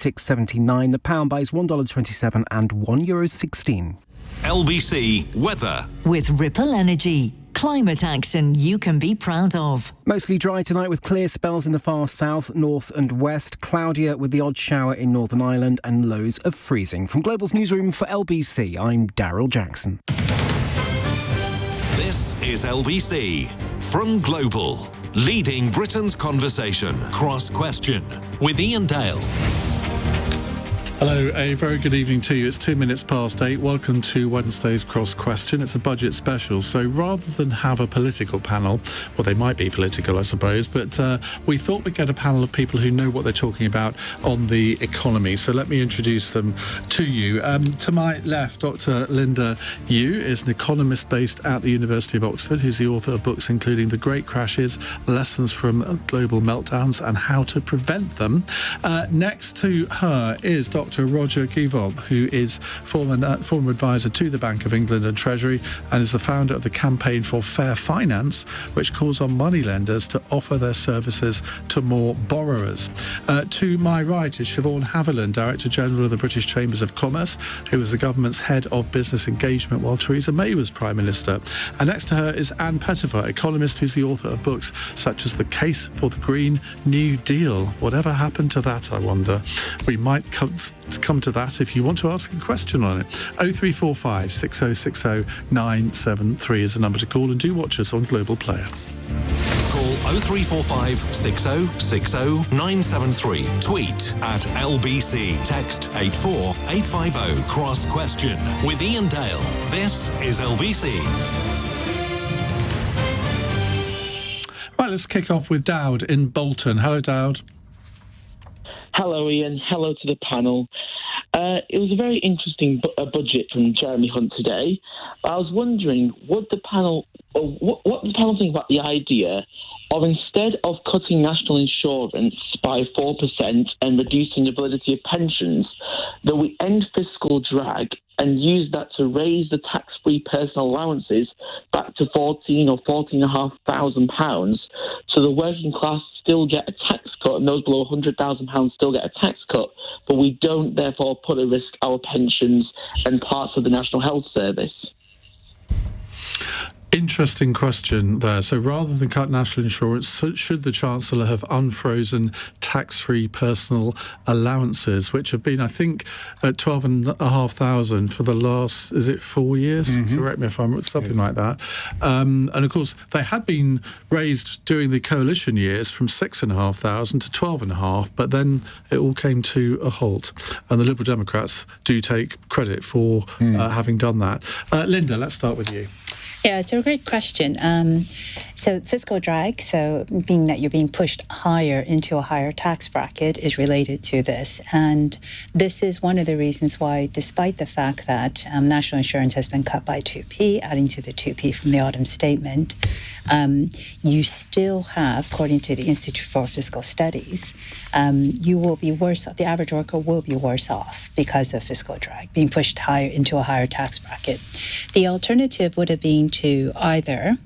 $6.79. The pound buys $1.27 and €1.16. LBC Weather. With Ripple Energy. Climate action you can be proud of. Mostly dry tonight with clear spells in the far south, north and west. Cloudier with the odd shower in Northern Ireland and lows of freezing. From Global's newsroom for LBC, I'm Daryl Jackson. This is LBC from Global. Leading Britain's conversation. Cross Question with Iain Dale. Hello, a very good evening to you. It's 8:02. Welcome to Wednesday's Cross Question. It's a budget special, so rather than have a political panel, well, they might be political, I suppose, but we thought we'd get a panel of people who know what they're talking about on the economy. So let me introduce them to you. To my left, Dr. Linda Yueh is an economist based at the University of Oxford, who's the author of books including The Great Crashes, Lessons from Global Meltdowns and How to Prevent Them. Next to her is Dr. Roger Gewolb, who is former advisor to the Bank of England and Treasury and is the founder of the Campaign for Fair Finance, which calls on moneylenders to offer their services to more borrowers. To my right is Shevaun Haviland, Director General of the British Chambers of Commerce, who was the government's head of business engagement while Theresa May was Prime Minister. And next to her is Anne Pettifor, economist who's the author of books such as The Case for the Green New Deal. Whatever happened to that, I wonder? We might come to that if you want to ask a question on it. 0345 6060 973 is the number to call, and do watch us on Global Player. Call 0345 6060 973. Tweet at LBC. Text 84850. Cross Question with Iain Dale. This is LBC. Right, let's kick off with Dowd in Bolton. Hello, Dowd. Hello, Ian. Hello to the panel. It was a very interesting budget from Jeremy Hunt today. I was wondering, what does the panel think about the idea of, instead of cutting national insurance by 4% and reducing the validity of pensions, that we end fiscal drag and use that to raise the tax-free personal allowances back to £14,000 or £14,500, so the working class still get a tax cut and those below £100,000 still get a tax cut, but we don't therefore put at risk our pensions and parts of the National Health Service. Interesting question there. So rather than cut national insurance, should the Chancellor have unfrozen tax-free personal allowances, which have been, I think, at £12,500 for the last, is it 4 years? Mm-hmm. Correct me if I'm wrong, something like that. And of course, they had been raised during the coalition years from £6,500 to £12,500, but then it all came to a halt. And the Liberal Democrats do take credit for having done that. Linda, let's start with you. Yeah, it's a great question. So fiscal drag, so being that you're being pushed higher into a higher tax bracket, is related to this. And this is one of the reasons why, despite the fact that national insurance has been cut by 2p, adding to the 2p from the autumn statement, you still have, according to the Institute for Fiscal Studies, you will be worse, the average worker will be worse off because of fiscal drag, being pushed higher into a higher tax bracket. The alternative would have been to either,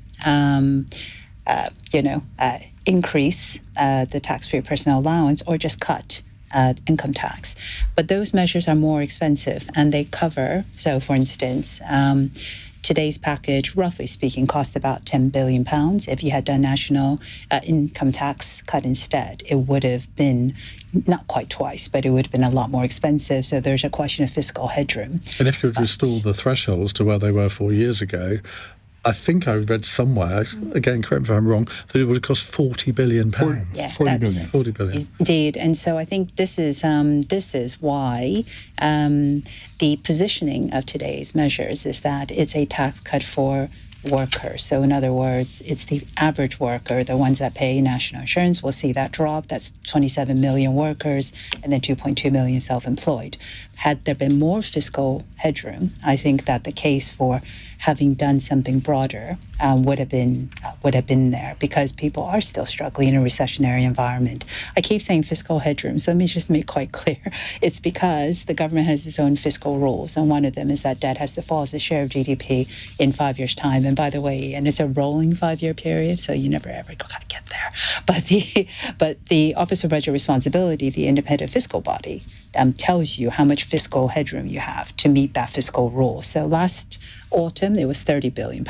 increase the tax-free personal allowance or just cut income tax. But those measures are more expensive and they cover, so for instance, today's package, roughly speaking, cost about £10 billion. If you had done national income tax cut instead, it would have been not quite twice, but it would have been a lot more expensive. So there's a question of fiscal headroom. And if you could restore the thresholds to where they were 4 years ago, I think I read somewhere, again, correct me if I'm wrong, that it would have cost £40 billion. Yeah, 40 billion. Indeed. And so I think this is why the positioning of today's measures is that it's a tax cut for workers. So in other words, it's the average worker, the ones that pay national insurance, will see that drop. That's 27 million workers and then 2.2 million self-employed. Had there been more fiscal headroom, I think that the case for having done something broader would have been there, because people are still struggling in a recessionary environment. I keep saying fiscal headroom, so let me just make quite clear. It's because the government has its own fiscal rules, and one of them is that debt has to fall as a share of GDP in 5 years' time. And And by the way, and it's a rolling 5-year period, so you never ever gotta get there. But the Office of Budget Responsibility, the independent fiscal body, tells you how much fiscal headroom you have to meet that fiscal rule. So last autumn, it was £30 billion.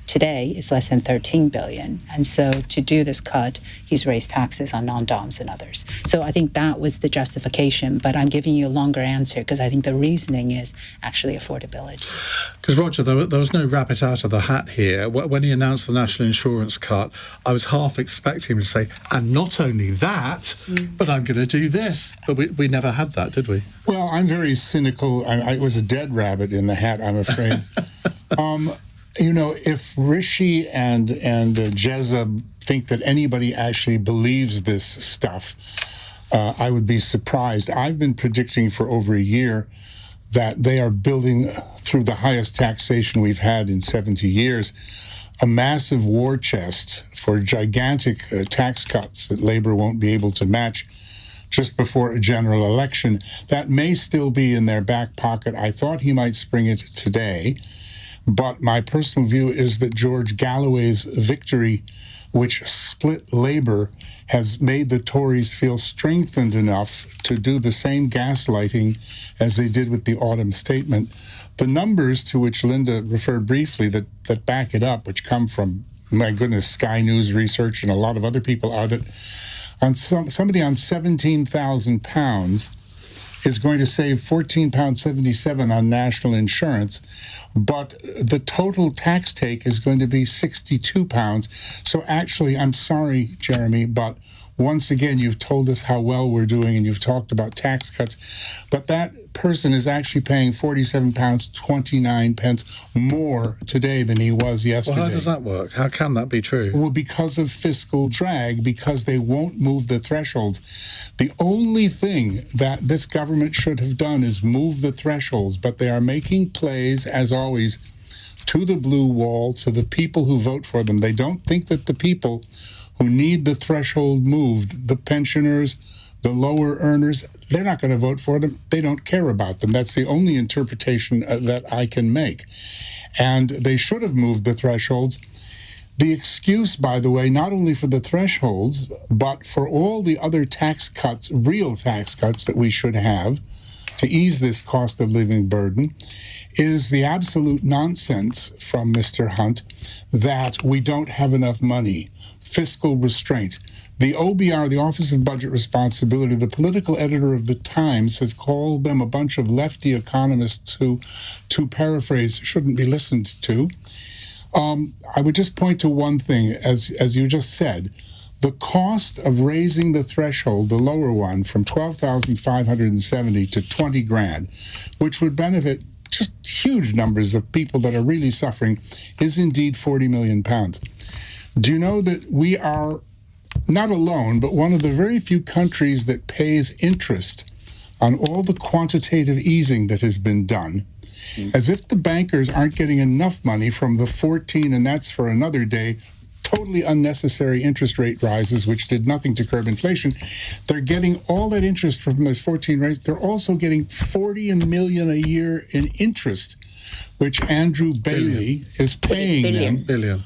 Today, it's less than 13 billion. And so to do this cut, he's raised taxes on non-doms and others. So I think that was the justification, but I'm giving you a longer answer because I think the reasoning is actually affordability. Because, Roger, there was no rabbit out of the hat here. When he announced the national insurance cut, I was half expecting him to say, and not only that, but I'm going to do this. But we never had that, did we? Well, I'm very cynical. I was a dead rabbit in the hat, I'm afraid. You know, if Rishi and Jezza think that anybody actually believes this stuff, I would be surprised. I've been predicting for over a year that they are building, through the highest taxation we've had in 70 years, a massive war chest for gigantic tax cuts that Labour won't be able to match just before a general election. That may still be in their back pocket. I thought he might spring it today. But my personal view is that George Galloway's victory, which split Labour, has made the Tories feel strengthened enough to do the same gaslighting as they did with the autumn statement. The numbers to which Linda referred briefly that back it up, which come from, my goodness, Sky News research and a lot of other people, are that on somebody on £17,000 is going to save £14.77 on national insurance, but the total tax take is going to be £62. So actually, I'm sorry, Jeremy, but once again, you've told us how well we're doing and you've talked about tax cuts, but that person is actually paying £47.29 more today than he was yesterday. Well, how does that work? How can that be true? Well, because of fiscal drag, because they won't move the thresholds. The only thing that this government should have done is move the thresholds, but they are making plays, as always, to the blue wall, to the people who vote for them. They don't think that the people who need the threshold moved, the pensioners, the lower earners, they're not going to vote for them. They don't care about them. That's the only interpretation that I can make. And they should have moved the thresholds. The excuse, by the way, not only for the thresholds, but for all the other tax cuts, real tax cuts that we should have to ease this cost of living burden, is the absolute nonsense from Mr. Hunt that we don't have enough money. Fiscal restraint. The OBR, the Office of Budget Responsibility, the political editor of the Times, have called them a bunch of lefty economists who, to paraphrase, shouldn't be listened to. I would just point to one thing, as you just said. The cost of raising the threshold, the lower one, from $12,570 to $20,000, which would benefit just huge numbers of people that are really suffering, is indeed £40 million. Do you know that we are not alone, but one of the very few countries that pays interest on all the quantitative easing that has been done, as if the bankers aren't getting enough money from the 14, and that's for another day, totally unnecessary interest rate rises, which did nothing to curb inflation. They're getting all that interest from those 14 rates. They're also getting $40 million a year in interest, which Andrew Bailey is paying them. Billion.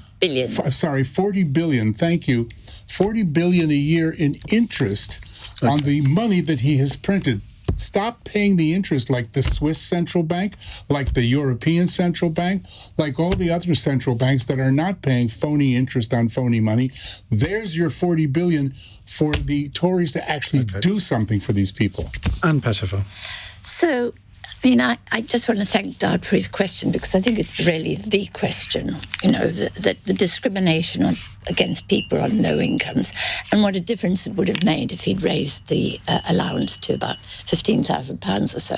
40 billion, thank you. 40 billion a year in interest on the money that he has printed. Stop paying the interest like the Swiss Central Bank, like the European Central Bank, like all the other central banks that are not paying phony interest on phony money. There's your 40 billion for the Tories to actually do something for these people. And Pettifor. So, I mean, I just want to thank Dad for his question, because I think it's really the question, you know, the discrimination against people on low incomes, and what a difference it would have made if he'd raised the allowance to about £15,000 or so.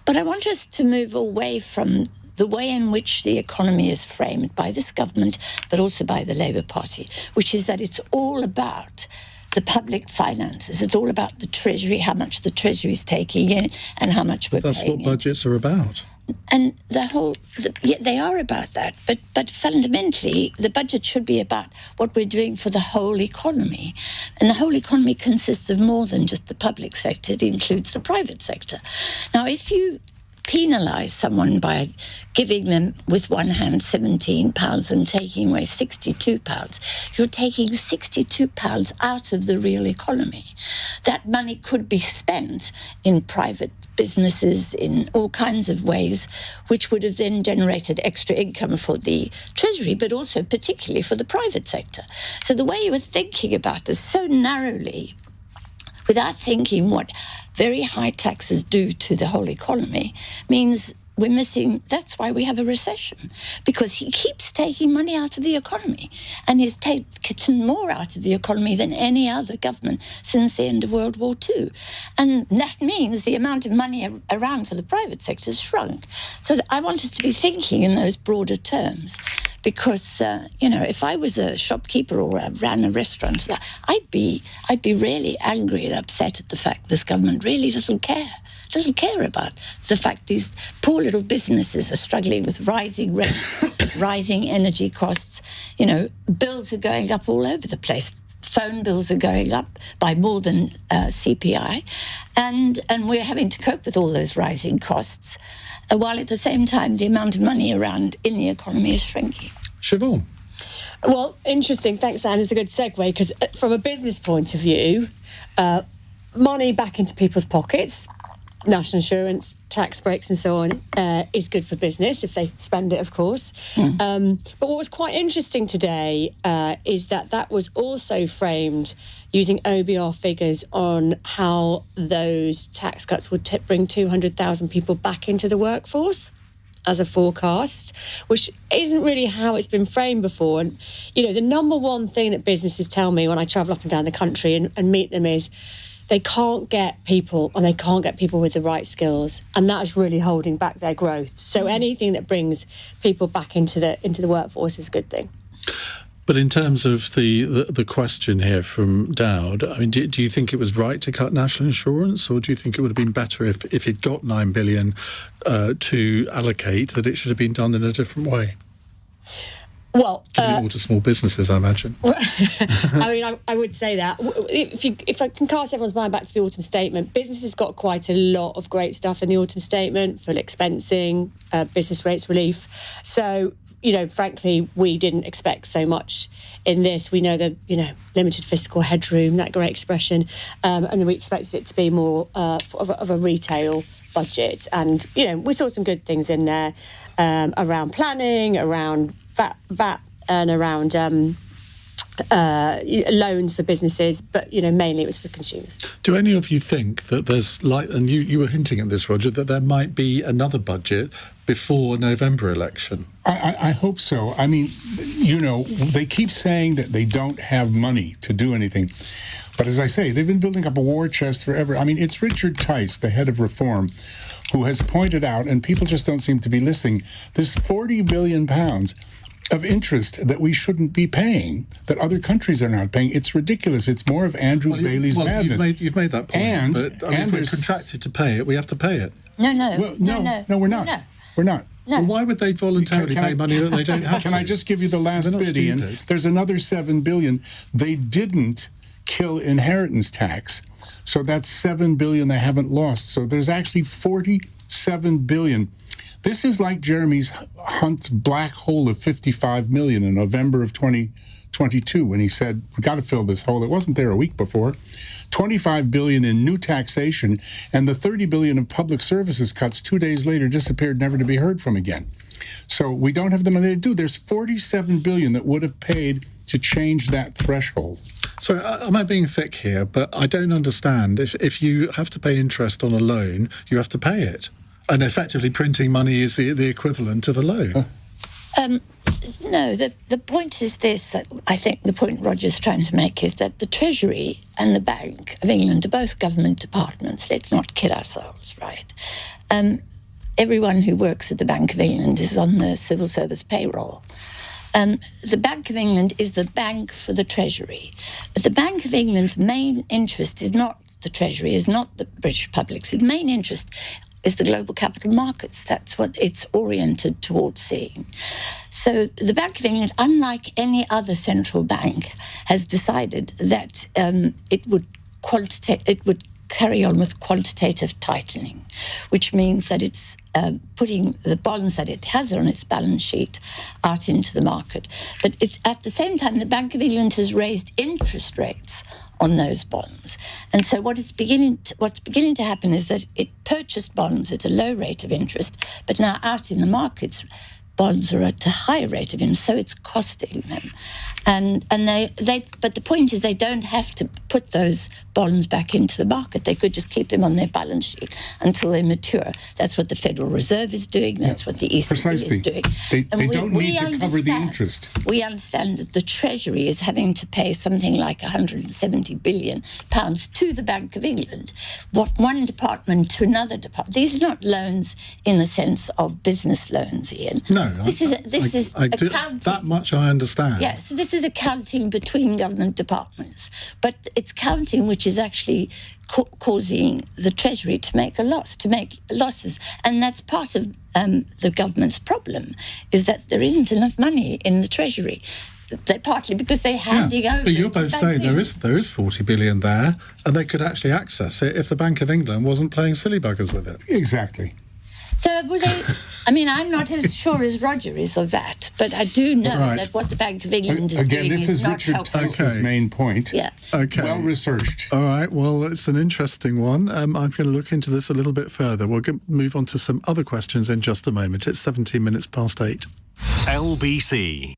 But I want us to move away from the way in which the economy is framed by this government, but also by the Labour Party, which is that it's all about the public finances. It's all about the Treasury, how much the Treasury is taking in and how much we're paying. That's what budgets are about. And they are about that. But fundamentally, the budget should be about what we're doing for the whole economy. And the whole economy consists of more than just the public sector. It includes the private sector. Now, if you penalise someone by giving them with one hand £17 and taking away £62, you're taking £62 out of the real economy. That money could be spent in private businesses in all kinds of ways, which would have then generated extra income for the Treasury, but also particularly for the private sector. So the way you were thinking about this so narrowly, without thinking what very high taxes do to the whole economy, means we're missing. That's why we have a recession, because he keeps taking money out of the economy, and he's taken more out of the economy than any other government since the end of World War II. And that means the amount of money around for the private sector has shrunk. So I want us to be thinking in those broader terms, because, if I was a shopkeeper or ran a restaurant, I'd be really angry and upset at the fact this government really doesn't care about the fact these poor little businesses are struggling with rising rents, rising energy costs. Bills are going up all over the place. Phone bills are going up by more than CPI, and we're having to cope with all those rising costs, while at the same time the amount of money around in the economy is shrinking. Shevaun. Well, interesting. Thanks, Anne. It's a good segue, because from a business point of view, money back into people's pockets, national insurance, tax breaks and so on, is good for business if they spend it, of course. But what was quite interesting today is that was also framed using OBR figures on how those tax cuts would bring 200,000 people back into the workforce as a forecast, which isn't really how it's been framed before. And, the number one thing that businesses tell me when I travel up and down the country and meet them is they can't get people, and they can't get people with the right skills, and that is really holding back their growth. So anything that brings people back into the workforce is a good thing. But in terms of the question here from Dowd, I mean, do you think it was right to cut national insurance, or do you think it would have been better if it got $9 billion to allocate, that it should have been done in a different way? Well, giving it all to small businesses, I imagine. I mean, I would say that. If I can cast everyone's mind back to the autumn statement, businesses got quite a lot of great stuff in the autumn statement: full expensing, business rates relief. So, frankly, we didn't expect so much in this. We know that, limited fiscal headroom, that great expression, and we expected it to be more of a retail budget. And, we saw some good things in there around planning, around VAT, and around loans for businesses, but mainly it was for consumers. Do any of you think that there's and you were hinting at this, Roger, that there might be another budget before November election? I hope so. I mean, they keep saying that they don't have money to do anything. But as I say, they've been building up a war chest forever. I mean, it's Richard Tice, the head of Reform, who has pointed out, and people just don't seem to be listening, there's £40 billion of interest that we shouldn't be paying, that other countries are not paying. It's ridiculous. It's more of Andrew Bailey's madness. You've made that point, but if we're contracted to pay it, we have to pay it. No, we're not. No. We're not. No. Well, why would they voluntarily pay money that they don't have to? Can I just give you the last bit, Ian? There's another $7 billion. They didn't kill inheritance tax, so that's $7 billion they haven't lost. So there's actually $47 billion. This is like Jeremy Hunt's black hole of $55 million in November of 2022, when he said, we got to fill this hole. It wasn't there a week before. $25 billion in new taxation, and the $30 billion of public services cuts 2 days later disappeared, never to be heard from again. So we don't have the money to do. There's $47 billion that would have paid to change that threshold. So am I being thick here? But I don't understand. If you have to pay interest on a loan, you have to pay it. And effectively printing money is the equivalent of a loan. No, the point is this. I think the point Roger's trying to make is that the Treasury and the Bank of England are both government departments. Let's not kid ourselves, right? Everyone who works at the Bank of England is on the civil service payroll. The Bank of England is the bank for the Treasury. But the Bank of England's main interest is not the Treasury, is not the British public's. Its main interest is the global capital markets. That's what it's oriented towards seeing. So the Bank of England, unlike any other central bank, has decided that it would carry on with quantitative tightening, which means that it's putting the bonds that it has on its balance sheet out into the market. But it's, at the same time, the Bank of England has raised interest rates on those bonds. And so what's beginning to happen is that it purchased bonds at a low rate of interest, but now out in the markets, bonds are at a higher rate of interest, so it's costing them. But the point is they don't have to put those bonds back into the market. They could just keep them on their balance sheet until they mature. That's what the Federal Reserve is doing. That's what the ECB is doing. They don't need to cover the interest. We understand that the Treasury is having to pay something like £170 billion to the Bank of England. One department to another department. These are not loans in the sense of business loans, Ian. No, this is accounting. That much I understand. Yeah, so this is accounting between government departments, but it's counting which is actually causing the Treasury to make losses, and that's part of the government's problem, is that there isn't enough money in the Treasury. They're partly because they're handing over. But you're both saying there is 40 billion there, and they could actually access it if the Bank of England wasn't playing silly buggers with it. Exactly. So will they? I mean, I'm not as sure as Roger is of that, but I do know that what the Bank of England is doing is not helpful. Again, this is Richard Tuls's main point. Yeah. Okay. Well researched. All right. Well, it's an interesting one. I'm going to look into this a little bit further. We'll move on to some other questions in just a moment. It's 17 minutes past 8. LBC.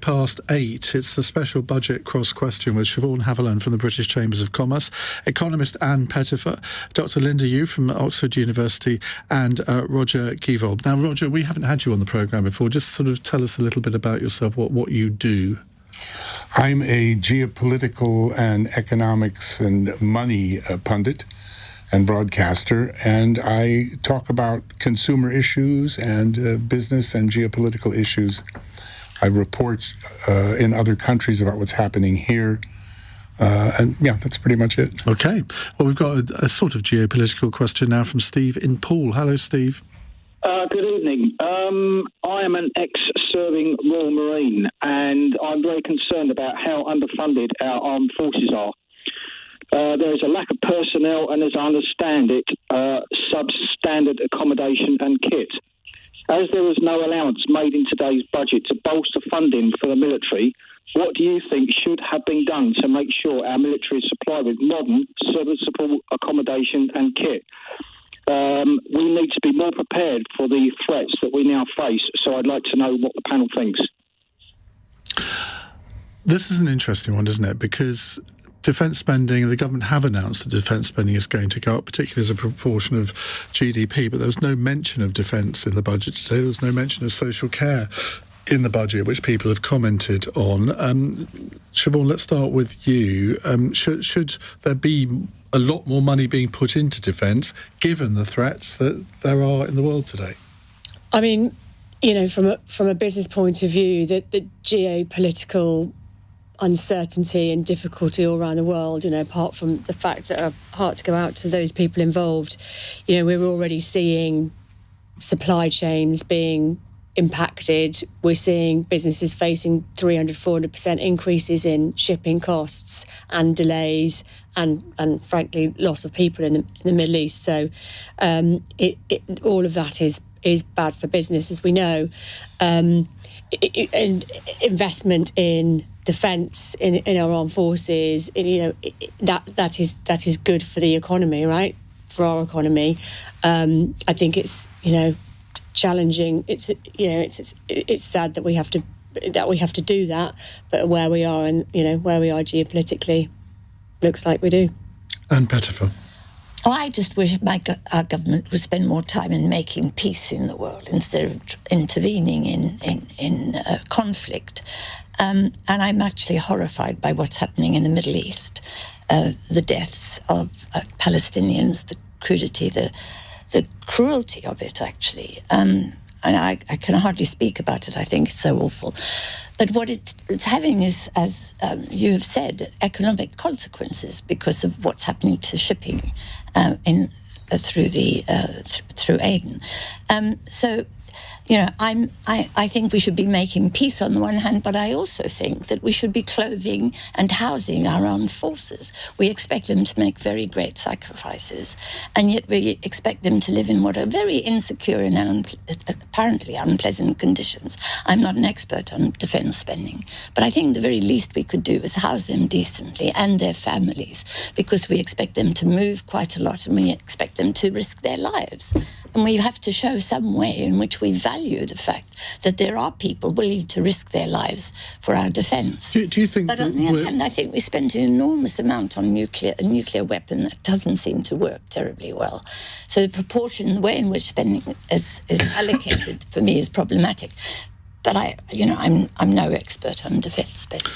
Past 8. It's a special budget cross question with Shevaun Haviland from the British Chambers of Commerce, Economist Anne Pettifor, Dr. Linda Yueh from Oxford University, and Roger Gewolb. Now, Roger, we haven't had you on the programme before. Just sort of tell us a little bit about yourself, what you do. I'm a geopolitical and economics and money pundit and broadcaster, and I talk about consumer issues and business and geopolitical issues I report in other countries about what's happening here. And yeah, that's pretty much it. Okay. Well, we've got a sort of geopolitical question now from Steve in Poole. Hello, Steve. Good evening. I am an ex-serving Royal Marine, and I'm very concerned about how underfunded our armed forces are. There is a lack of personnel and, as I understand it, substandard accommodation and kit. As there was no allowance made in today's budget to bolster funding for the military, what do you think should have been done to make sure our military is supplied with modern, serviceable accommodation and kit? We need to be more prepared for the threats that we now face, so I'd like to know what the panel thinks. This is an interesting one, isn't it? Because defence spending, the government have announced that defence spending is going to go up, particularly as a proportion of GDP, but there was no mention of defence in the budget today. There was no mention of social care in the budget, which people have commented on. Shevaun, let's start with you. Should there be a lot more money being put into defence, given the threats that there are in the world today? I mean, from a business point of view, the geopolitical uncertainty and difficulty all around the world, apart from the fact that our hearts go out to those people involved, we're already seeing supply chains being impacted. We're seeing businesses facing 300-400% increases in shipping costs and delays and frankly loss of people in the Middle East. So all of that is bad for business, as we know. And investment in defence in our armed forces, that is good for the economy, right? For our economy. I think it's challenging. It's sad that we have to do that, but where we are and where we are geopolitically, looks like we do. And Pettifor. Oh, I just wish our government would spend more time in making peace in the world instead of intervening in conflict. And I'm actually horrified by what's happening in the Middle East, the deaths of Palestinians, the crudity, the cruelty of it, actually. And I can hardly speak about it. I think it's so awful. But what it's having is, as you have said, economic consequences because of what's happening to shipping through Aden. So, I think we should be making peace on the one hand, but I also think that we should be clothing and housing our armed forces. We expect them to make very great sacrifices, and yet we expect them to live in what are very insecure and apparently unpleasant conditions. I'm not an expert on defence spending, but I think the very least we could do is house them decently and their families, because we expect them to move quite a lot and we expect them to risk their lives. And we have to show some way in which we value the fact that there are people willing to risk their lives for our defence. Do you think? But on the other hand, I think we spent an enormous amount on a nuclear weapon that doesn't seem to work terribly well. So the proportion, the way in which spending is allocated, for me, is problematic. But I'm no expert on defence spending.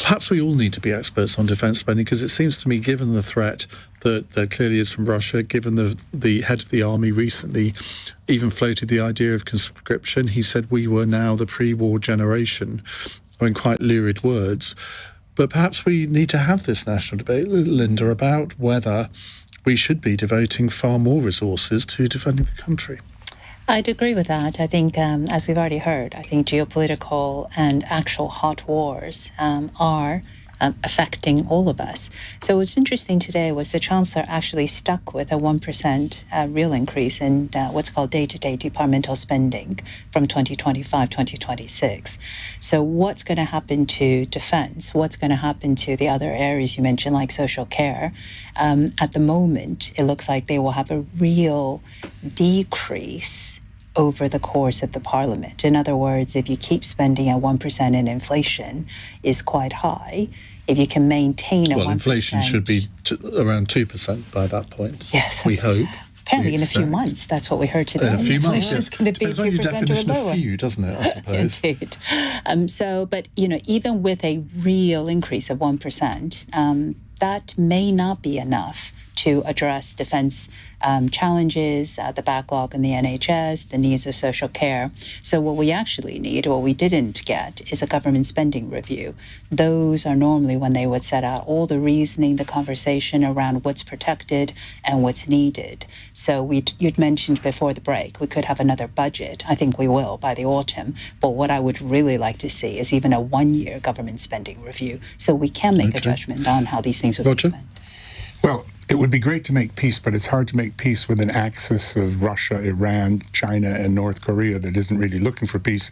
Perhaps we all need to be experts on defence spending, because it seems to me, given the threat that there clearly is from Russia, given the head of the army recently even floated the idea of conscription. He said we were now the pre-war generation, in quite lurid words. But perhaps we need to have this national debate, Linda, about whether we should be devoting far more resources to defending the country. I'd agree with that. I think, as we've already heard, I think geopolitical and actual hot wars are affecting all of us. So what's interesting today was the Chancellor actually stuck with a 1% real increase in what's called day-to-day departmental spending from 2025-2026. So what's going to happen to defence? What's going to happen to the other areas you mentioned, like social care? At the moment, it looks like they will have a real decrease over the course of the Parliament. In other words, if you keep spending at 1% and inflation is quite high, if you can maintain a 1%... Well, inflation should be around 2% by that point. Yes. We hope. Apparently in a few months. That's what we heard today. In a few months, Inflation's going to be 2% or lower. Depends on your definition of few, doesn't it, I suppose? Indeed. But, even with a real increase of 1%, that may not be enough to address defense challenges, the backlog in the NHS, the needs of social care. So what we actually need, what we didn't get, is a government spending review. Those are normally when they would set out all the reasoning, the conversation around what's protected and what's needed. So you'd mentioned before the break, we could have another budget. I think we will by the autumn. But what I would really like to see is even a one-year government spending review so we can make a judgment on how these things would be spent. Well, it would be great to make peace, but it's hard to make peace with an axis of Russia, Iran, China, and North Korea that isn't really looking for peace.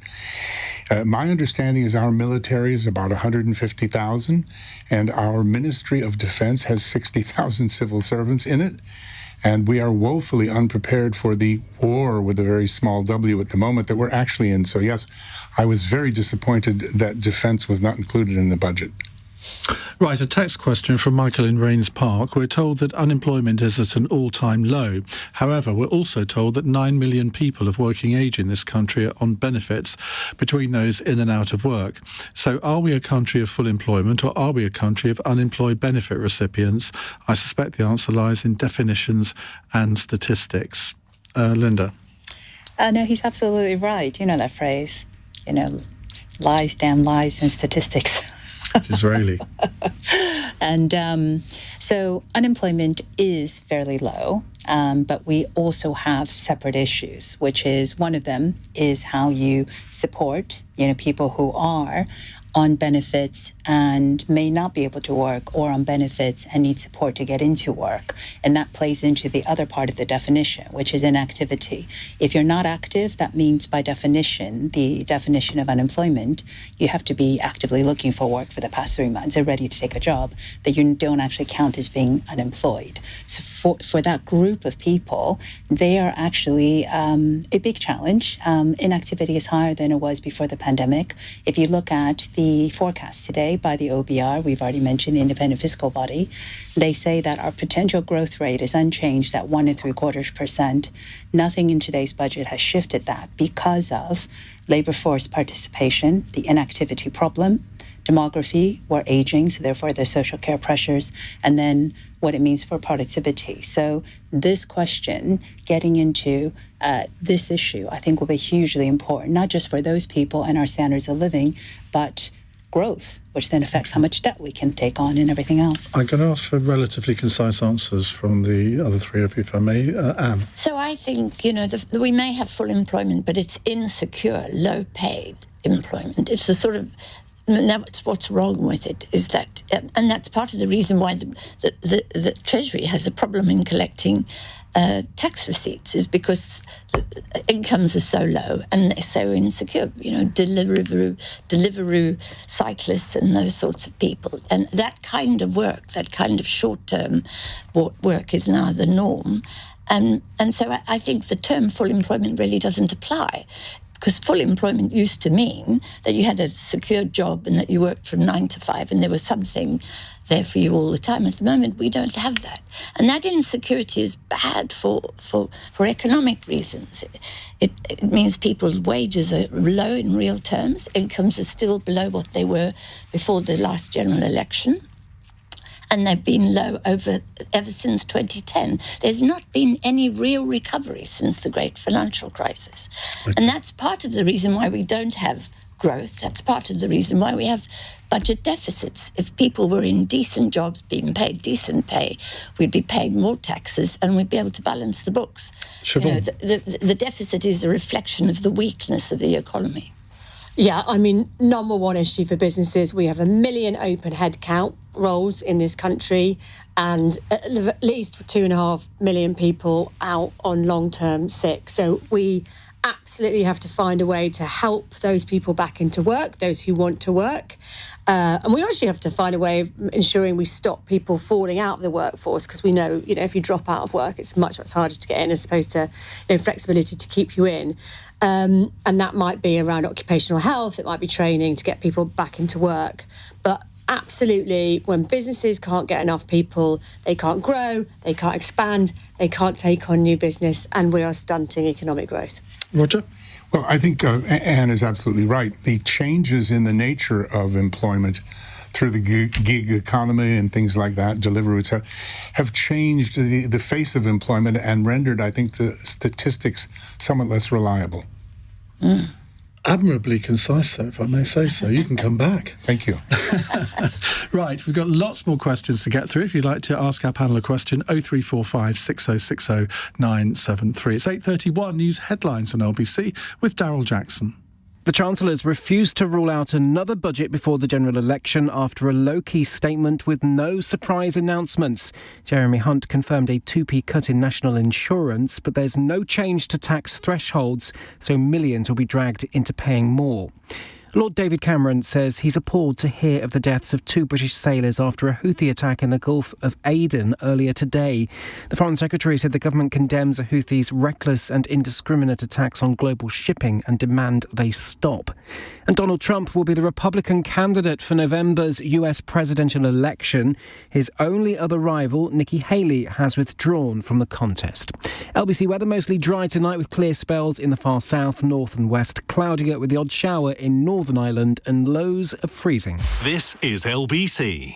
My understanding is our military is about 150,000, and our Ministry of Defense has 60,000 civil servants in it. And we are woefully unprepared for the war with a very small W at the moment that we're actually in. So, yes, I was very disappointed that defense was not included in the budget. Right, a text question from Michael in Rains Park. We're told that unemployment is at an all-time low. However, we're also told that 9 million people of working age in this country are on benefits between those in and out of work. So are we a country of full employment, or are we a country of unemployed benefit recipients? I suspect the answer lies in definitions and statistics. Linda? No, he's absolutely right. You know that phrase, lies, damn lies, and statistics. Disraeli. And so unemployment is fairly low, but we also have separate issues, which is one of them is how you support, people who are on benefits and may not be able to work, or on benefits and need support to get into work. And that plays into the other part of the definition, which is inactivity. If you're not active, that means by definition, the definition of unemployment, you have to be actively looking for work for the past 3 months or ready to take a job, that you don't actually count as being unemployed. So for that group of people, they are actually a big challenge. Inactivity is higher than it was before the pandemic. If you look at the forecast today by the OBR, we've already mentioned the independent fiscal body, they say that our potential growth rate is unchanged at 1.75%. Nothing in today's budget has shifted that because of labor force participation, the inactivity problem, demography, we're aging, so therefore there's social care pressures, and then what it means for productivity. So this question, getting into this issue, I think will be hugely important, not just for those people and our standards of living, but growth, which then affects how much debt we can take on and everything else. I'm going to ask for relatively concise answers from the other three of you, if I may. Anne? So I think, we may have full employment, but it's insecure, low-paid employment. It's the sort of... That's what's wrong with it, is that, and that's part of the reason why the Treasury has a problem in collecting tax receipts, is because incomes are so low and they're so insecure. Deliveroo cyclists and those sorts of people, and that kind of work, that kind of short-term work, is now the norm, and so I think the term full employment really doesn't apply. Because full employment used to mean that you had a secure job and that you worked from 9 to 5 and there was something there for you all the time. At the moment, we don't have that. And that insecurity is bad for economic reasons. It means people's wages are low in real terms. Incomes are still below what they were before the last general election. And they've been low ever since 2010. There's not been any real recovery since the great financial crisis. Okay. And that's part of the reason why we don't have growth. That's part of the reason why we have budget deficits. If people were in decent jobs, being paid decent pay, we'd be paying more taxes and we'd be able to balance the books. Shevaun. The deficit is a reflection of the weakness of the economy. Yeah, number one issue for businesses, we have 1 million open headcount roles in this country and at least 2.5 million people out on long-term sick. So we absolutely have to find a way to help those people back into work, those who want to work. And we actually have to find a way of ensuring we stop people falling out of the workforce, because we know, if you drop out of work, it's much, much harder to get in as opposed to flexibility to keep you in. And that might be around occupational health, it might be training to get people back into work. But absolutely, when businesses can't get enough people, they can't grow, they can't expand, they can't take on new business, and we are stunting economic growth. Roger? Well, I think Anne is absolutely right. The changes in the nature of employment, through the gig economy and things like that, Deliveroo, have changed the face of employment and rendered, I think, the statistics somewhat less reliable. Admirably concise, sir, if I may say so. You can come back. Thank you. Right, we've got lots more questions to get through. If you'd like to ask our panel a question, 0345 6060 973. It's 8:31 news headlines on LBC with Daryl Jackson. The Chancellor's refused to rule out another budget before the general election after a low-key statement with no surprise announcements. Jeremy Hunt confirmed a 2p cut in national insurance, but there's no change to tax thresholds, so millions will be dragged into paying more. Lord David Cameron says he's appalled to hear of the deaths of 2 British sailors after a Houthi attack in the Gulf of Aden earlier today. The Foreign Secretary said the government condemns the Houthis' reckless and indiscriminate attacks on global shipping and demand they stop. And Donald Trump will be the Republican candidate for November's US presidential election. His only other rival, Nikki Haley, has withdrawn from the contest. LBC weather mostly dry tonight with clear spells in the far south, north and west. Cloudier with the odd shower in Northern Ireland and lows of freezing. This is LBC.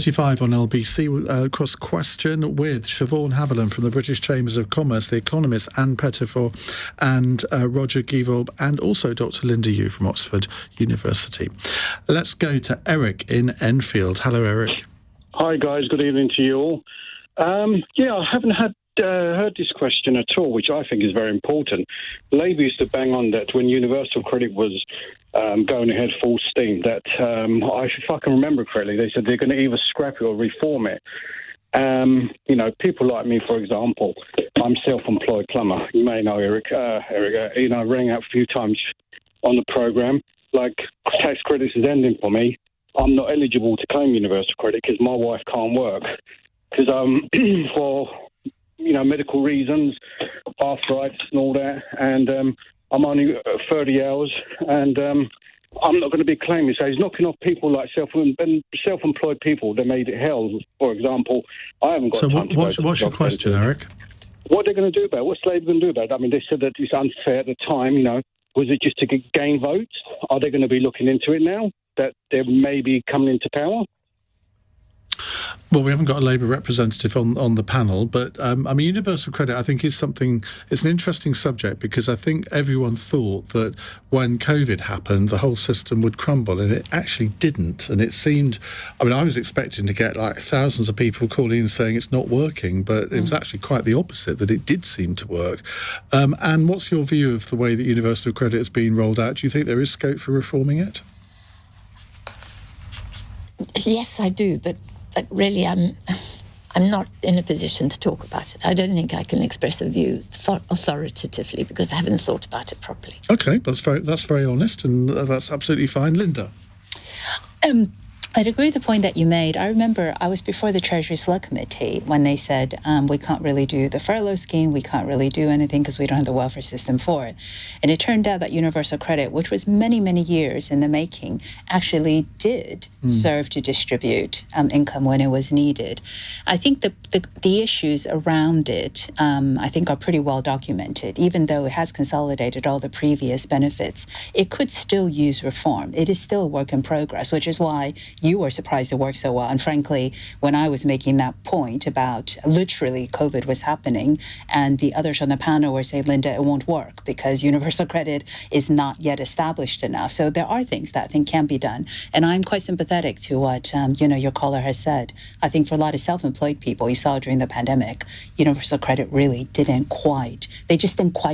On LBC, cross question with Shevaun Haviland from the British Chambers of Commerce, The Economist, and Pettifor, and Roger Gewolb, and also Dr. Linda Yueh from Oxford University. Let's go to Eric in Enfield. Hello, Eric. Hi, guys. Good evening to you all. I haven't heard this question at all, which I think is very important. Labour used to bang on that when universal credit was going ahead full steam, that if I can remember correctly, they said they're going to either scrap it or reform it. People like me, for example, I'm self-employed plumber. You may know Eric. I rang out a few times on the programme. Like, tax credits is ending for me. I'm not eligible to claim universal credit because my wife can't work. Because for medical reasons, arthritis and all that, and I'm only 30 hours, and I'm not going to be claiming. So he's knocking off people like self-employed people that made it hell. For example, I haven't got time to go to the what's your job question, centre. Eric? What are they going to do about it? What's Labour going to do about it? I mean, they said that it's unfair at the time, Was it just to gain votes? Are they going to be looking into it now that they may be coming into power? Well, we haven't got a Labour representative on the panel, but universal credit, I think, it's an interesting subject, because I think everyone thought that when COVID happened, the whole system would crumble, and it actually didn't. And it seemed, I was expecting to get like thousands of people calling in saying it's not working, but it was actually quite the opposite, that it did seem to work. And what's your view of the way that universal credit has been rolled out? Do you think there is scope for reforming it? Yes, I do, but really, I'm not in a position to talk about it. I don't think I can express a view authoritatively because I haven't thought about it properly. Okay, that's very honest, and that's absolutely fine. Linda? I'd agree with the point that you made. I remember I was before the Treasury Select Committee when they said we can't really do the furlough scheme, we can't really do anything because we don't have the welfare system for it. And it turned out that universal credit, which was many, many years in the making, actually did serve to distribute income when it was needed. I think the issues around it, I think, are pretty well documented. Even though it has consolidated all the previous benefits, it could still use reform. It is still a work in progress, which is why you were surprised it worked so well. And frankly, when I was making that point about literally COVID was happening and the others on the panel were saying, Linda, it won't work because universal credit is not yet established enough. So there are things that I think can be done. And I'm quite sympathetic to what, your caller has said. I think for a lot of self-employed people, you saw during the pandemic, universal credit really didn't quite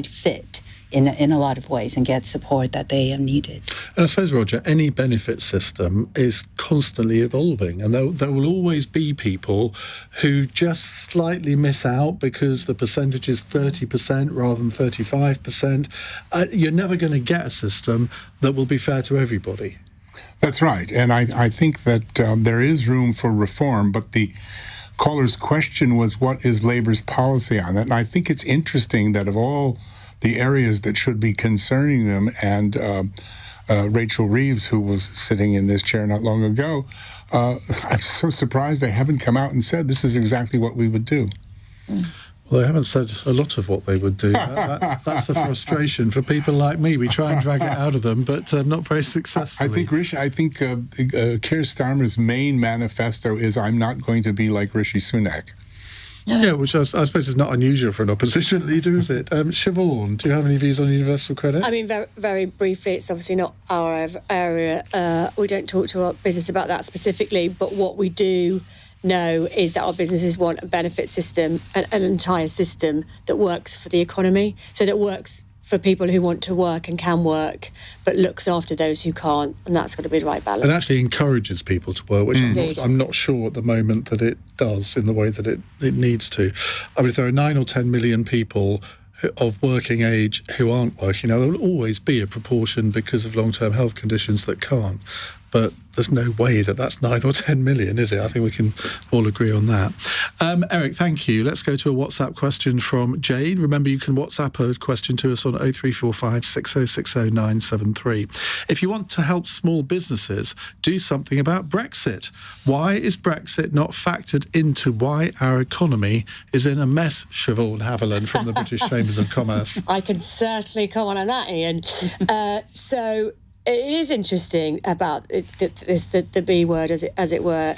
fit in a lot of ways and get support that they needed. And I suppose, Roger, any benefit system is constantly evolving, and there will always be people who just slightly miss out because the percentage is 30% rather than 35%. You're never going to get a system that will be fair to everybody. That's right. And I think that there is room for reform, but the caller's question was, what is Labour's policy on that? And I think it's interesting that of all the areas that should be concerning them, and Rachel Reeves, who was sitting in this chair not long ago, I'm so surprised they haven't come out and said this is exactly what we would do. Well, they haven't said a lot of what they would do. That's the frustration for people like me. We try and drag it out of them, but not very successfully. I think Keir Starmer's main manifesto is, I'm not going to be like Rishi Sunak. Yeah, which I suppose is not unusual for an opposition leader, is it? Shevaun, do you have any views on universal credit? I mean, very, very briefly, it's obviously not our area. We don't talk to our business about that specifically, but what we do know is that our businesses want a benefit system, an entire system that works for the economy, so that works for people who want to work and can work, but looks after those who can't, and that's got to be the right balance. And actually encourages people to work, which I'm not sure at the moment that it does in the way that it needs to. I mean, if there are 9 or 10 million people of working age who aren't working, there will always be a proportion because of long-term health conditions that can't. But there's no way that that's 9 or 10 million, is it? I think we can all agree on that. Eric, thank you. Let's go to a WhatsApp question from Jane. Remember, you can WhatsApp a question to us on 0345 6060 973. If you want to help small businesses, do something about Brexit. Why is Brexit not factored into why our economy is in a mess, Shevaun Haviland from the British Chambers of Commerce? I can certainly comment on that, Ian. So it is interesting about the B word, as it were.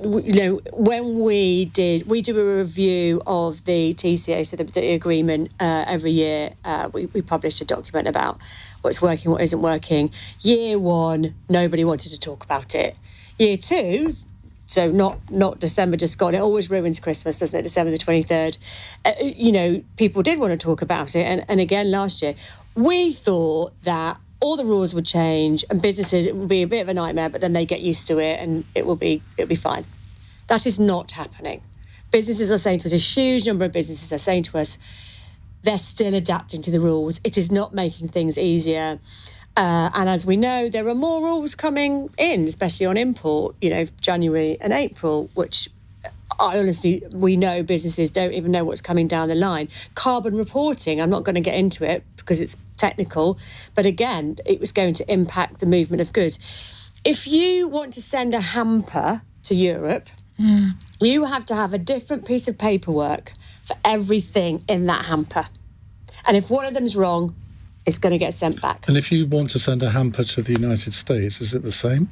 When we do a review of the TCA, so the agreement every year, we published a document about what's working, what isn't working. Year 1, nobody wanted to talk about it. Year 2, so not December just gone. It always ruins Christmas, doesn't it? December the 23rd. People did want to talk about it, and again last year, we thought that all the rules would change and businesses, it would be a bit of a nightmare, but then they get used to it and it'll be fine. That is not happening. Businesses are saying to us, a huge number of businesses are saying to us, they're still adapting to the rules. It is not making things easier. And as we know, there are more rules coming in, especially on import, January and April, which we know businesses don't even know what's coming down the line. Carbon reporting, I'm not going to get into it because it's technical, but again, it was going to impact the movement of goods. If you want to send a hamper to Europe, you have to have a different piece of paperwork for everything in that hamper. And if one of them's wrong, it's going to get sent back. And if you want to send a hamper to the United States, is it the same?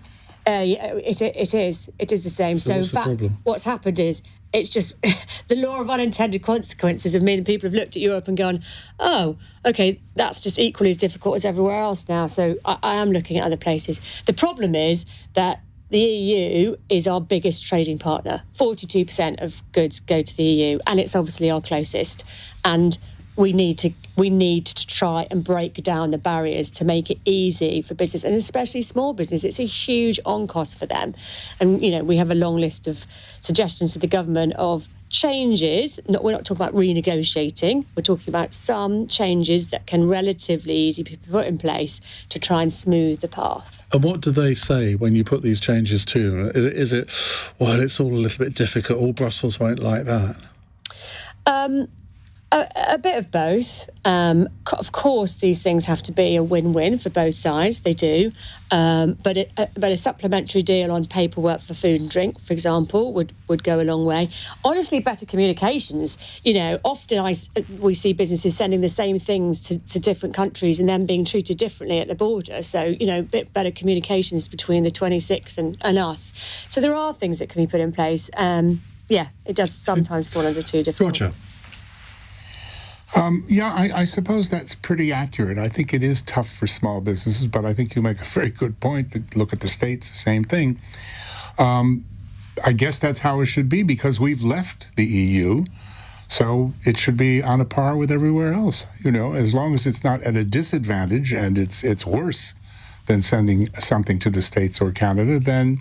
Yeah, it is. It is the same. So what's the problem? What's happened is it's just the law of unintended consequences have meant that people have looked at Europe and gone, oh, OK, that's just equally as difficult as everywhere else now. So I am looking at other places. The problem is that the EU is our biggest trading partner. 42% of goods go to the EU, and it's obviously our closest. And we need to try and break down the barriers to make it easy for business, and especially small business. It's a huge on-cost for them. And, we have a long list of suggestions to the government of changes. We're not talking about renegotiating. We're talking about some changes that can relatively easily be put in place to try and smooth the path. And what do they say when you put these changes to them? Is it, well, it's all a little bit difficult, all Brussels won't like that? A bit of both. Of course, these things have to be a win-win for both sides. They do. But a supplementary deal on paperwork for food and drink, for example, would go a long way. Honestly, better communications. Often we see businesses sending the same things to different countries and then being treated differently at the border. So, a bit better communications between the 26 and us. So there are things that can be put in place. It does sometimes fall under too difficult. Roger. I suppose that's pretty accurate. I think it is tough for small businesses, but I think you make a very good point that look at the States, the same thing. I guess that's how it should be because we've left the EU, so it should be on a par with everywhere else. As long as it's not at a disadvantage and it's worse than sending something to the States or Canada, then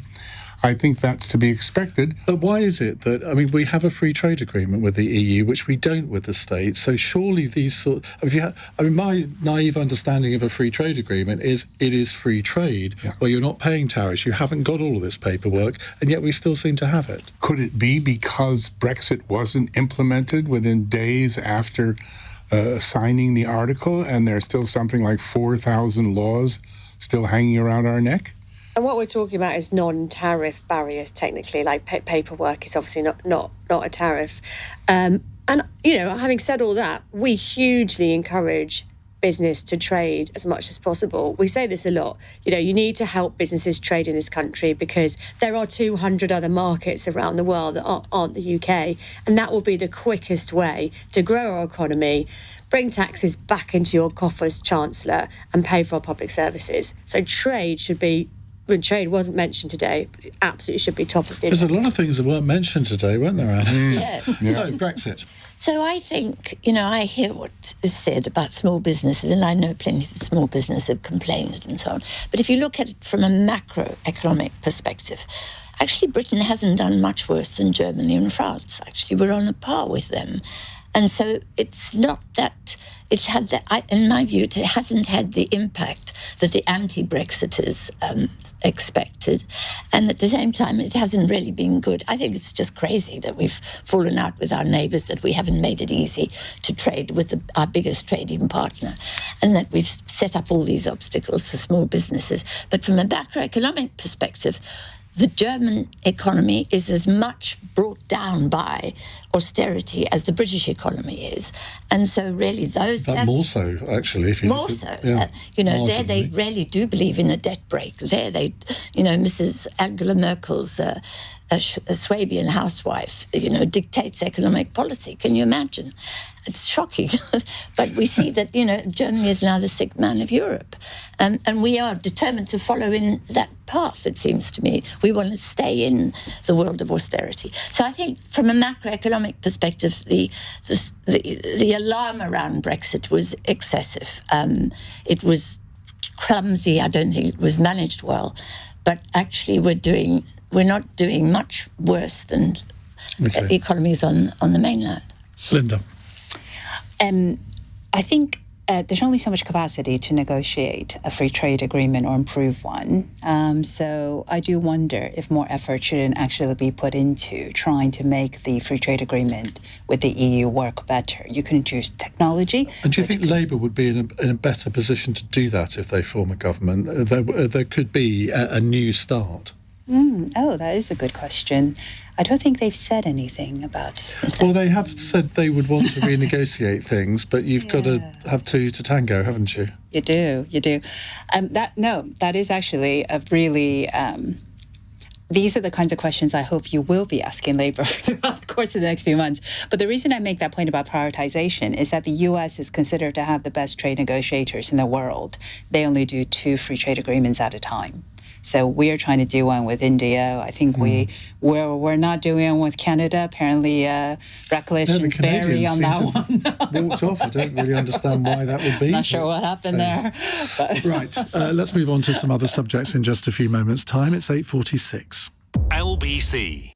I think that's to be expected. But why is it that, we have a free trade agreement with the EU, which we don't with the States, so surely these my naive understanding of a free trade agreement is it is free trade, where you're not paying tariffs, you haven't got all of this paperwork, and yet we still seem to have it. Could it be because Brexit wasn't implemented within days after signing the article, and there's still something like 4,000 laws still hanging around our neck? And what we're talking about is non-tariff barriers, technically, like paperwork is obviously not a tariff. And, having said all that, we hugely encourage business to trade as much as possible. We say this a lot. You need to help businesses trade in this country because there are 200 other markets around the world that aren't the UK, and that will be the quickest way to grow our economy, bring taxes back into your coffers, Chancellor, and pay for our public services. So trade wasn't mentioned today, but it absolutely should be top of the There's a lot of things that weren't mentioned today, weren't there, Anne? Yes. So, Brexit. So I think, I hear what is said about small businesses, and I know plenty of small businesses have complained and so on. But if you look at it from a macroeconomic perspective, actually Britain hasn't done much worse than Germany and France. Actually, we're on a par with them. And so it's not that it's had that, in my view, it hasn't had the impact that the anti-Brexiters expected. And at the same time, it hasn't really been good. I think it's just crazy that we've fallen out with our neighbours, that we haven't made it easy to trade with our biggest trading partner, and that we've set up all these obstacles for small businesses. But from a macroeconomic perspective, the German economy is as much brought down by austerity as the British economy is. And so really more so, actually. If you more so. There they really do believe in a debt break. There they, Mrs. Angela Merkel's a Swabian housewife, dictates economic policy. Can you imagine? It's shocking. But we see that, Germany is now the sick man of Europe. And we are determined to follow in that path, it seems to me. We want to stay in the world of austerity. So I think from a macroeconomic perspective, the alarm around Brexit was excessive. It was clumsy. I don't think it was managed well. But actually we're not doing much worse than economies on the mainland. Linda. I think there's only so much capacity to negotiate a free trade agreement or improve one. So I do wonder if more effort should actually be put into trying to make the free trade agreement with the EU work better. You can choose technology. And do you think Labour would be in a better position to do that if they form a government? There could be a new start. Oh, that is a good question. I don't think they've said anything about it. Well, they have said they would want to renegotiate things, but you've got to have two to tango, haven't you? You do. That is actually a really... these are the kinds of questions I hope you will be asking Labour throughout the course of the next few months. But the reason I make that point about prioritization is that the US is considered to have the best trade negotiators in the world. They only do 2 free trade agreements at a time. So we're trying to do one with India. I think we're not doing one with Canada. Apparently, recollections vary on that one. Walked off. I don't really understand why that would be. Not sure what happened there. But. Right. Let's move on to some other subjects in just a few moments' time. It's 8:46. LBC.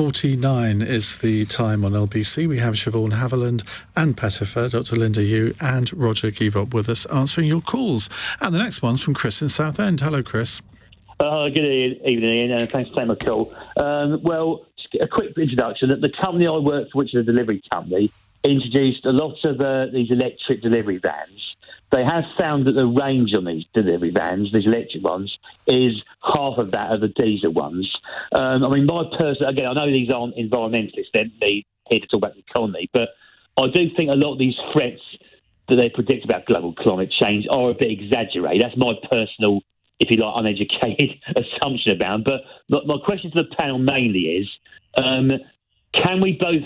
.49 is the time on LBC. We have Shevaun, Haviland and Pettifor, Dr. Linda Yueh and Roger Gewolb with us answering your calls. And the next one's from Chris in Southend. Hello, Chris. Good evening, Ian, and thanks for taking my call. Well, a quick introduction. The company I work for, which is a delivery company, introduced a lot of these electric delivery vans. They have found that the range on these delivery vans, these electric ones, is half of that of the diesel ones. I mean, my person, again, I know these aren't environmentalists, they're here to talk about the economy, but I do think a lot of these threats that they predict about global climate change are a bit exaggerated. That's my personal, if you like, uneducated assumption about them. But my question to the panel mainly is, can we both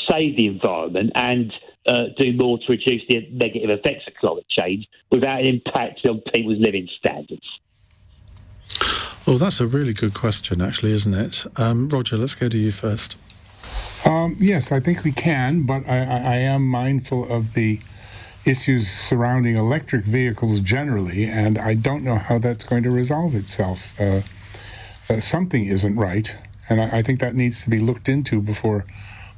save the environment and do more to reduce the negative effects of climate change without impacting on people's living standards? Well, that's a really good question, actually, isn't it? Roger, let's go to you first. Yes, I think we can, but I am mindful of the issues surrounding electric vehicles generally, and I don't know how that's going to resolve itself. Something isn't right, and I think that needs to be looked into before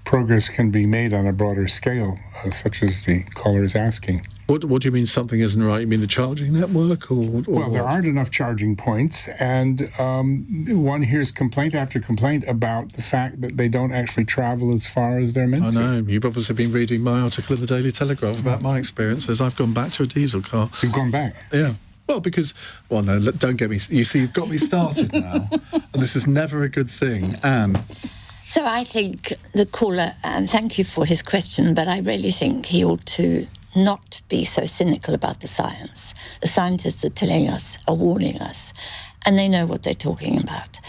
progress can be made on a broader scale, such as the caller is asking. What do you mean something isn't right? You mean the charging network? Well, there aren't enough charging points, and one hears complaint after complaint about the fact that they don't actually travel as far as they're meant to. I know. You've obviously been reading my article in the Daily Telegraph about my experiences. I've gone back to a diesel car. You've gone back? Yeah. Well, no, don't get me... You see, you've got me started now, and this is never a good thing. Anne? So I think the caller, thank you for his question, but I really think he ought to not be so cynical about the science. The scientists are telling us, are warning us, and they know what they're talking about.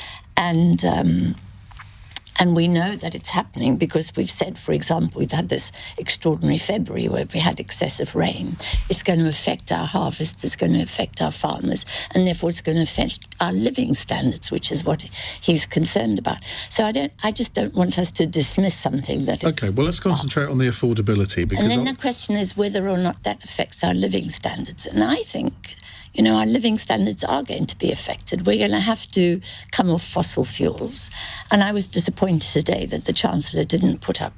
And we know that it's happening because we've said, for example, we've had this extraordinary February where we had excessive rain. It's going to affect our harvests, it's going to affect our farmers, and therefore it's going to affect our living standards, which is what he's concerned about. So I just don't want us to dismiss something that is... Okay, well, let's concentrate on the affordability. Because and then the question is whether or not that affects our living standards. And I think... our living standards are going to be affected. We're going to have to come off fossil fuels. And I was disappointed today that the Chancellor didn't put up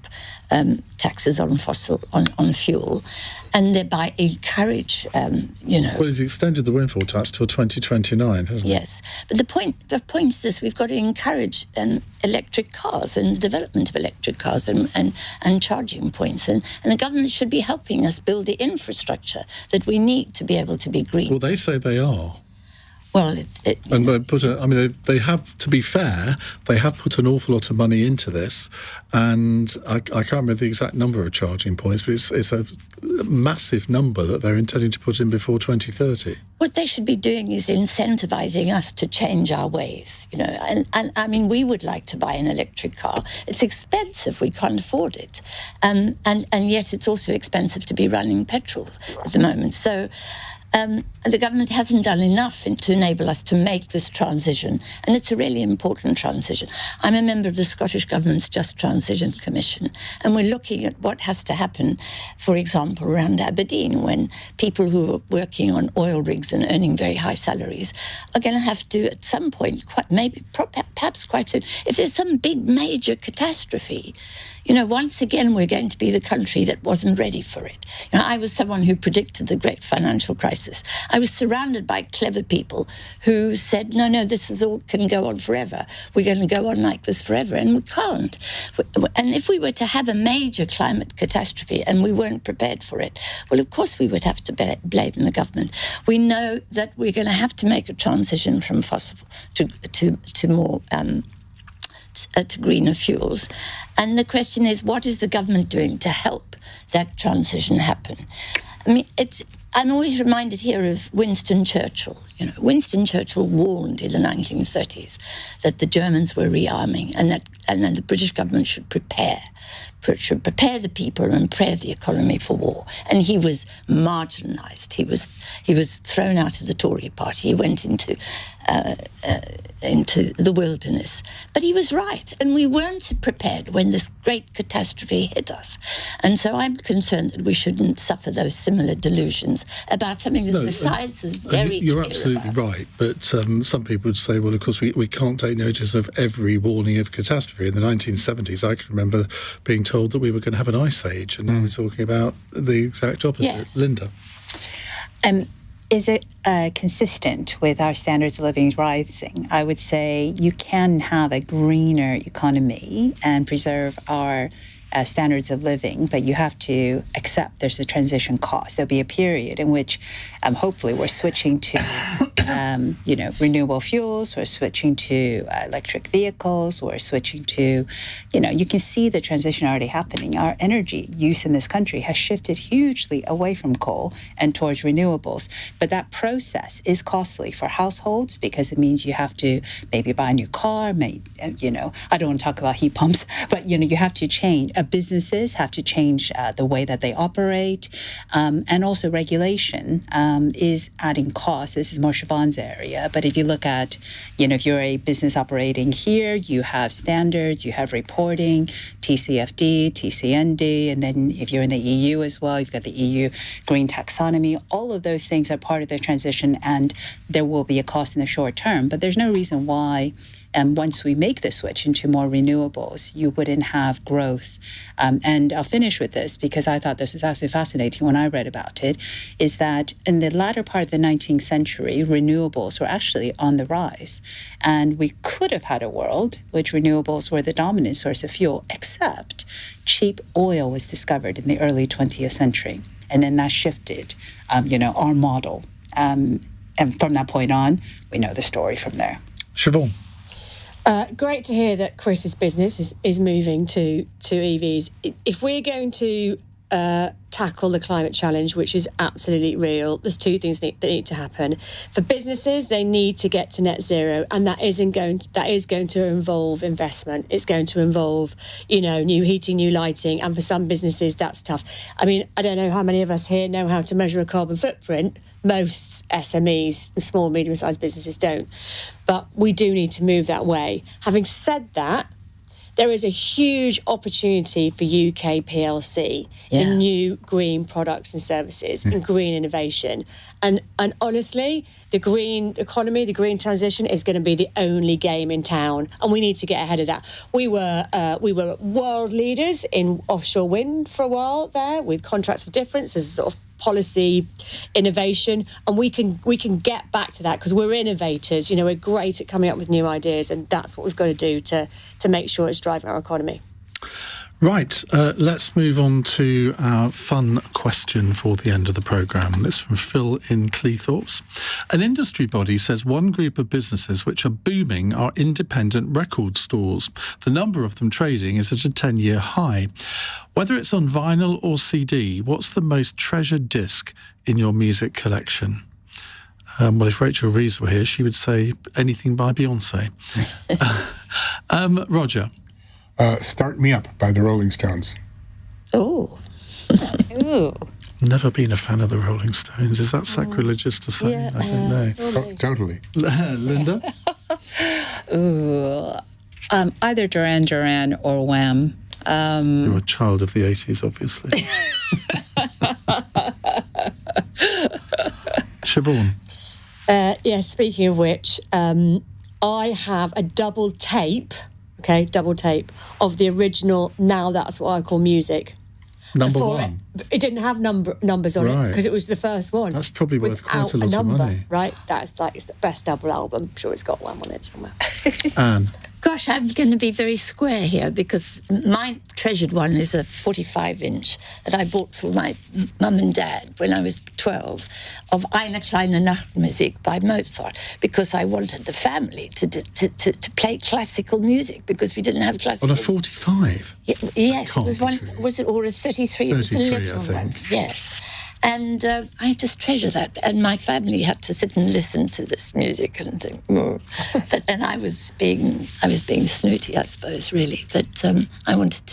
taxes on on fuel and thereby encourage, Well, he's extended the windfall tax till 2029, hasn't he? Yes. But the point is this, we've got to encourage electric cars and the development of electric cars and charging points. And the government should be helping us build the infrastructure that we need to be able to be green. Well, they say they are. Well, they have, to be fair, they have put an awful lot of money into this, and I can't remember the exact number of charging points, but it's a massive number that they're intending to put in before 2030. What they should be doing is incentivizing us to change our ways, and I mean, we would like to buy an electric car. It's expensive, we can't afford it, and yet it's also expensive to be running petrol at the moment. So the government hasn't done enough to enable us to make this transition, and it's a really important transition. I'm a member of the Scottish Government's Just Transition Commission, and we're looking at what has to happen, for example, around Aberdeen, when people who are working on oil rigs and earning very high salaries are going to have to, at some point, perhaps quite soon, if there's some big major catastrophe, once again, we're going to be the country that wasn't ready for it. I was someone who predicted the great financial crisis. I was surrounded by clever people who said, no, this is all can go on forever. We're going to go on like this forever, and we can't. And if we were to have a major climate catastrophe and we weren't prepared for it, well, of course we would have to blame the government. We know that we're going to have to make a transition from fossil to more... to greener fuels. And the question is, what is the government doing to help that transition happen? I mean, I'm always reminded here of Winston Churchill. Winston Churchill warned in the 1930s that the Germans were rearming and that the British government should prepare the people and prepare the economy for war. And he was marginalised. He was thrown out of the Tory party. He went into the wilderness. But he was right, and we weren't prepared when this great catastrophe hit us. And so I'm concerned that we shouldn't suffer those similar delusions about something that the science is very clear You're absolutely about. right, but some people would say, well, of course, we can't take notice of every warning of catastrophe. In the 1970s, I can remember being told that we were going to have an ice age, and now we're talking about the exact opposite. Yes. Linda? Is it consistent with our standards of living rising? I would say you can have a greener economy and preserve our standards of living, but you have to accept there's a transition cost. There'll be a period in which hopefully we're switching to renewable fuels. We're switching to electric vehicles. We're switching to, you can see the transition already happening. Our energy use in this country has shifted hugely away from coal and towards renewables. But that process is costly for households because it means you have to maybe buy a new car. I don't want to talk about heat pumps, but you have to change. Businesses have to change the way that they operate, and also regulation is adding costs. This is more Shevaun's area, but if you look at, if you're a business operating here, you have standards, you have reporting, TCFD, TCND, and then if you're in the EU as well, you've got the EU green taxonomy. All of those things are part of the transition, and there will be a cost in the short term, but there's no reason why once we make the switch into more renewables, you wouldn't have growth. And I'll finish with this because I thought this was absolutely fascinating when I read about it, is that in the latter part of the 19th century, renewables were actually on the rise. And we could have had a world which renewables were the dominant source of fuel, except cheap oil was discovered in the early 20th century. And then that shifted, our model. And from that point on, we know the story from there. Shevaun. Great to hear that Chris's business is moving to EVs. If we're going to tackle the climate challenge, which is absolutely real, there's two things that need to happen. For businesses, they need to get to net zero, and that is going to involve investment. It's going to involve, new heating, new lighting, and for some businesses, that's tough. I mean, I don't know how many of us here know how to measure a carbon footprint. Most SMEs, small, medium-sized businesses don't. But we do need to move that way. Having said that, there is a huge opportunity for UK PLC in new green products and services and green innovation. And honestly, the green economy, the green transition is going to be the only game in town, and we need to get ahead of that. We were world leaders in offshore wind for a while there with contracts for difference as a sort of policy innovation, and we can get back to that because we're innovators. We're great at coming up with new ideas, and that's what we've got to do to make sure it's driving our economy. Right, let's move on to our fun question for the end of the programme. This is from Phil in Cleethorpes. An industry body says one group of businesses which are booming are independent record stores. The number of them trading is at a 10-year high. Whether it's on vinyl or CD, what's the most treasured disc in your music collection? Well, if Rachel Reeves were here, she would say anything by Beyonce. Roger. Start Me Up by the Rolling Stones. Oh. Ooh. Never been a fan of the Rolling Stones. Is that sacrilegious to say? Yeah, I don't know. Oh, totally. Linda? Ooh. Either Duran Duran or Wham. You're a child of the 80s, obviously. Shevaun. Speaking of which, I have a double tape of the original Now That's What I Call Music. Number one? It didn't have numbers on it because it was the first one. That's probably worth quite a lot of money. Right? It's the best double album. I'm sure it's got one on it somewhere. Anne. Gosh, I'm going to be very square here because my treasured one is a 45-inch that I bought for my mum and dad when I was 12 of Eine kleine Nachtmusik by Mozart because I wanted the family to play classical music because we didn't have classical. On a 45? Yes, it was one. Was it or a 33? It was a little I think. one. Yes. And I just treasure that. And my family had to sit and listen to this music and think, and I was being snooty, I suppose, really. But I wanted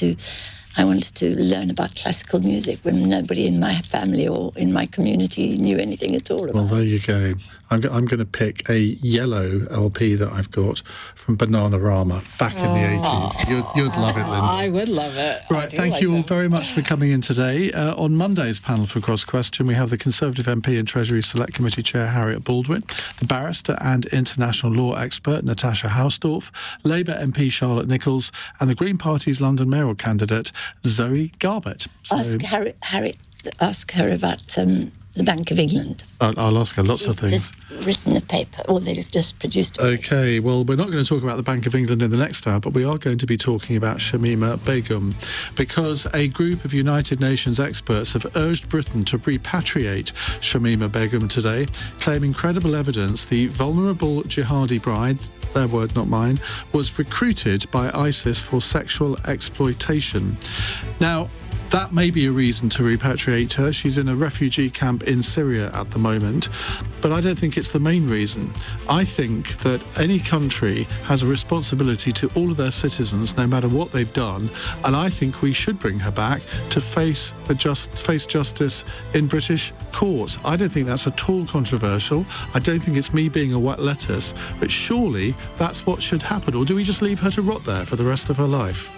to learn about classical music when nobody in my family or in my community knew anything at all about it. Well, there you go. I'm going to pick a yellow LP that I've got from Bananarama back in the 80s. You'd love it, Linda. I would love it. Right, thank you all very much for coming in today. On Monday's panel for Cross Question, we have the Conservative MP and Treasury Select Committee Chair Harriet Baldwin, the barrister and international law expert Natasha Hausdorff, Labour MP Charlotte Nichols, and the Green Party's London mayoral candidate Zoe Garbett. Ask Harriet. Ask her about the Bank of England. I'll ask her lots of things. She's just written a paper, or they've just produced a paper. OK, well, we're not going to talk about the Bank of England in the next hour, but we are going to be talking about Shamima Begum, because a group of United Nations experts have urged Britain to repatriate Shamima Begum today, claiming credible evidence the vulnerable jihadi bride, their word, not mine, was recruited by ISIS for sexual exploitation. Now, that may be a reason to repatriate her. She's in a refugee camp in Syria at the moment. But I don't think it's the main reason. I think that any country has a responsibility to all of their citizens, no matter what they've done. And I think we should bring her back to face justice in British courts. I don't think that's at all controversial. I don't think it's me being a wet lettuce. But surely that's what should happen. Or do we just leave her to rot there for the rest of her life?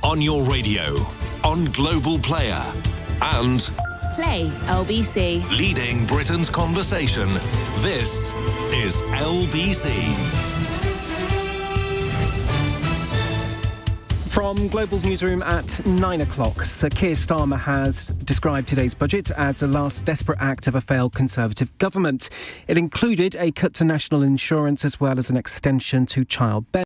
On your radio, on Global Player, and Play LBC. leading Britain's conversation. This is LBC. From Global's newsroom at 9 o'clock, Sir Keir Starmer has described today's budget as the last desperate act of a failed Conservative government. It included a cut to national insurance as well as an extension to child benefits.